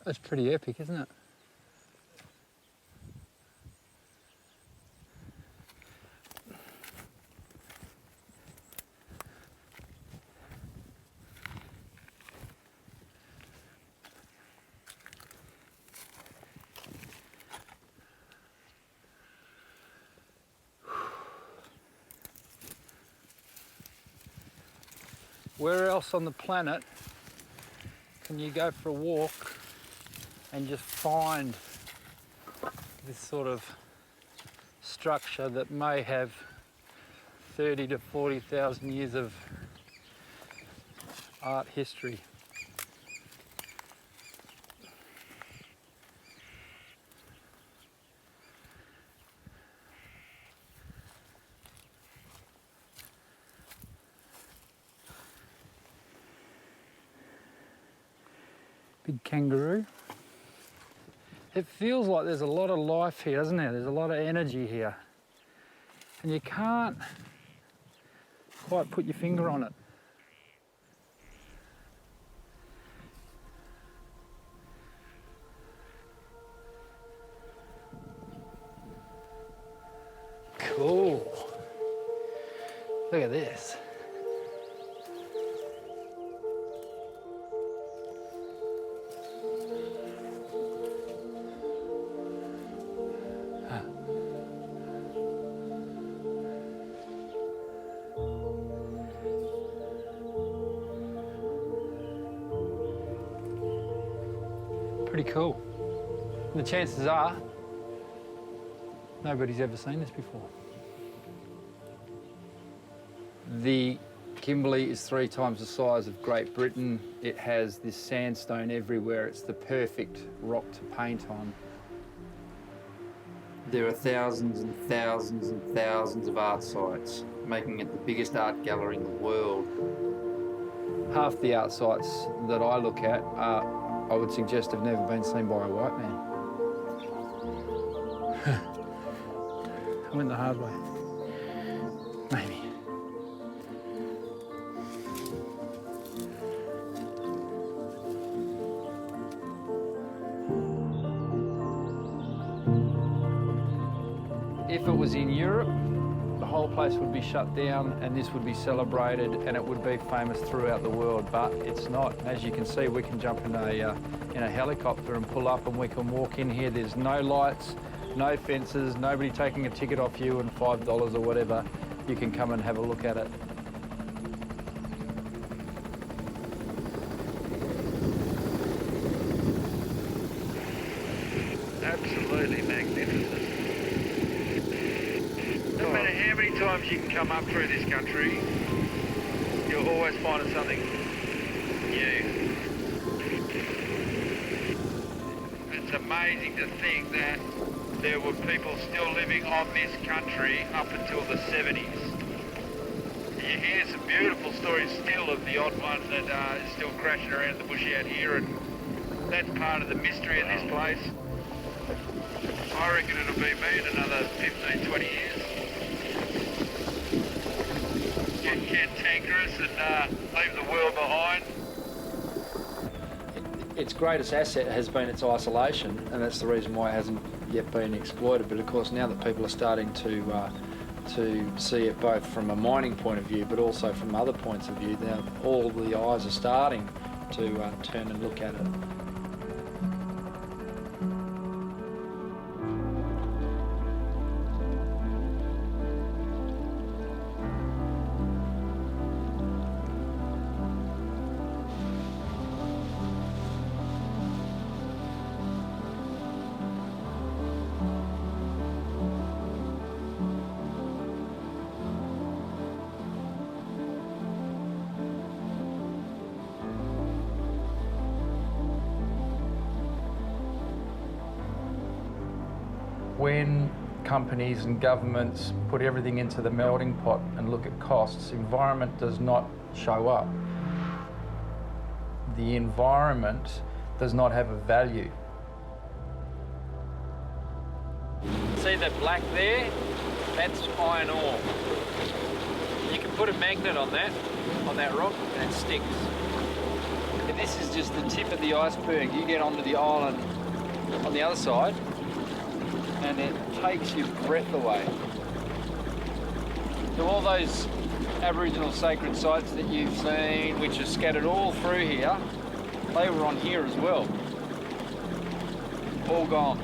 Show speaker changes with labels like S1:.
S1: That's pretty epic, isn't it? Where else on the planet can you go for a walk and just find this sort of structure that may have 30 to 40,000 years of art history? Big kangaroo. It feels like there's a lot of life here, doesn't there? There's a lot of energy here. And you can't quite put your finger on it. Cool. Look at this. Pretty cool. And the chances are nobody's ever seen this before. The Kimberley is 3 times the size of Great Britain. It has this sandstone everywhere. It's the perfect rock to paint on. There are thousands and thousands and thousands of art sites, making it the biggest art gallery in the world. Half the art sites that I look at are, I would suggest, have never been seen by a white man. I went the hard way. Maybe. If it was in Europe, the whole place would be shut down and this would be celebrated and it would be famous throughout the world, but it's not. As you can see, we can jump in a helicopter and pull up and we can walk in here. There's no lights, no fences, nobody taking a ticket off you, and $5 or whatever, you can come and have a look at it.
S2: Absolutely magnificent. No matter how many times you can come up through this country, you'll always find something new. It's amazing to think that there were people still living on this country up until the 70s. You hear some beautiful stories still of the odd one that is still crashing around the bush out here, and that's part of the mystery of this place. I reckon it'll be me in another 15, 20 years. Get cantankerous and leave the world behind.
S3: Its greatest asset has been its isolation, and that's the reason why it hasn't yet been exploited. But of course, now that people are starting to see it both from a mining point of view, but also from other points of view, now all the eyes are starting to turn and look at it.
S1: When companies and governments put everything into the melting pot and look at costs, environment does not show up. The environment does not have a value. See that black there? That's iron ore. You can put a magnet on that rock, and it sticks. This is just the tip of the iceberg. You get onto the island on the other side and it takes your breath away. So all those Aboriginal sacred sites that you've seen, which are scattered all through here, they were on here as well. All gone.